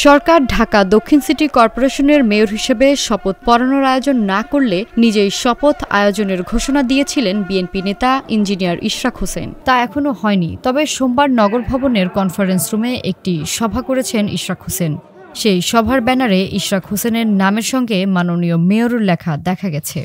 সরকার ঢাকা দক্ষিণ সিটি কর্পোরেশনের মেয়র হিসেবে শপথ পড়ানোর আয়োজন না করলে নিজেই শপথ আয়োজনের ঘোষণা দিয়েছিলেন বিএনপি নেতা ইঞ্জিনিয়ার ইশরাক হোসেন। তা এখনো হয়নি, তবে সোমবার নগর ভবনের কনফারেন্স রুমে একটি সভা করেছেন ইশরাক হোসেন। সেই সভার ব্যানারে ইশরাক হোসেনের নামের সঙ্গে মাননীয় মেয়রের লেখা দেখা গেছে।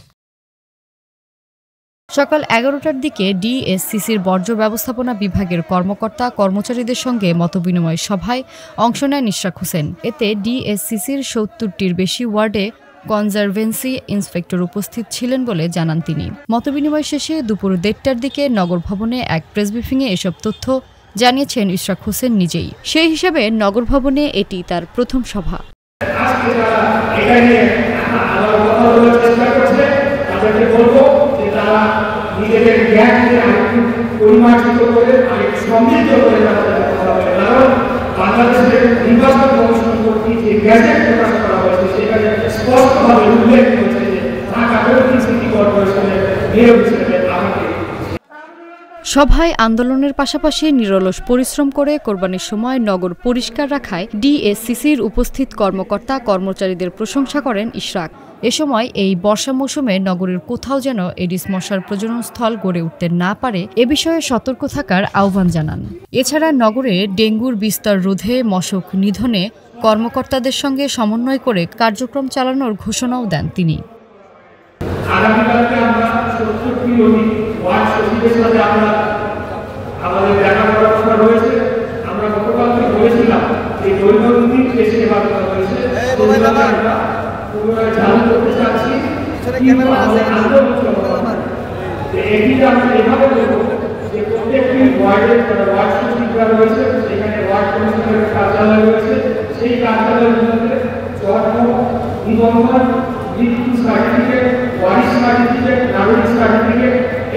সকাল ১১টার দিকে ডিএসসিসির বর্জ্য ব্যবস্থাপনা বিভাগের কর্মকর্তা কর্মচারীদের সঙ্গে মতবিনিময় সভায় অংশ নেন ইশরাক হোসেন। এতে ডিএসসিসির ৭০টির বেশি ওয়ার্ডে কনজারভেন্সি ইন্সপেক্টর উপস্থিত ছিলেন বলে জানান তিনি। মতবিনিময় শেষে দুপুর ১:৩০টার দিকে নগর ভবনে এক প্রেস ব্রিফিংয়ে এসব তথ্য জানিয়েছেন ইশরাক হোসেন নিজেই। সেই হিসাবে নগর ভবনে এটি তার প্রথম সভা। নিজেদের জ্ঞানকে আরেকটু পরিমার্জিত করে আরেকটু সমৃদ্ধ করে কারণ বাংলাদেশের নির্বাচন কমিশন কর্তৃক যে গ্যাজেট প্রকাশ করা হয়েছে সেখানে স্পষ্টভাবে উল্লেখ করেছে যে ঢাকা দক্ষিণ সিটি কর্পোরেশনের মেয়র হিসেবে আমাকে। সভায় আন্দোলনের পাশাপাশি নিরলস পরিশ্রম করে কোরবানির সময় নগর পরিষ্কার রাখায় ডিএসসিসির উপস্থিত কর্মকর্তা কর্মচারীদের প্রশংসা করেন ইশরাক। এ সময় এই বর্ষা মৌসুমে নগরের কোথাও যেন এডিস মশার প্রজননস্থল গড়ে উঠতে না পারে এ বিষয়ে সতর্ক থাকার আহ্বান জানান। এছাড়া নগরে ডেঙ্গুর বিস্তার রোধে মশক নিধনে কর্মকর্তাদের সঙ্গে সমন্বয় করে কার্যক্রম চালানোর ঘোষণাও দেন তিনি।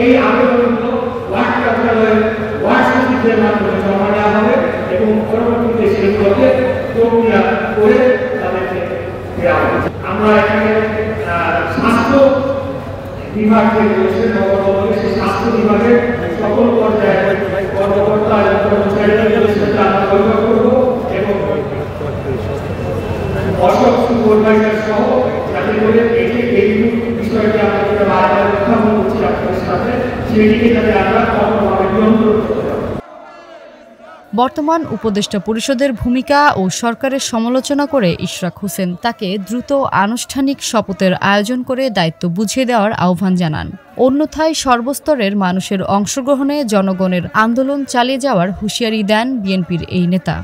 এই আবেদনগুলো ওয়ার্ড কার্যালয়ের ওয়ার্ড সচিবদের মাধ্যমে জমা নেওয়া হবে এবং পরবর্তীতে সেগুলোকে প্রক্রিয়া করে তাদেরকে দেওয়া হবে। আমরা এখানে স্বাস্থ্য বিভাগ থেকে রয়েছে নগর ভবনে, সেই স্বাস্থ্য বিভাগের সকল পর্যায়ে কর্মকর্তা এবং কর্মচারীদের সাথে আমরা বৈঠক করব এবং অসব সুপারভাইজার সহ যাতে করে এই বিষয়টি আমরা বারবার উত্থাপন করছি আপনাদের সাথে সেটিকে যাতে আমরা কঠোরভাবে নিয়ন্ত্রণ করতে পারি। বর্তমান উপদেষ্টা পরিষদের ভূমিকা ও সরকারের সমালোচনা করে ইশরাক হোসেন তাকে দ্রুত আনুষ্ঠানিক শপথের আয়োজন করে দায়িত্ব বুঝিয়ে দেওয়ার আহ্বান জানান। অন্যথায় সর্বস্তরের মানুষের অংশগ্রহণে জনগণের আন্দোলন চালিয়ে যাওয়ার হুঁশিয়ারি দেন বিএনপির এই নেতা।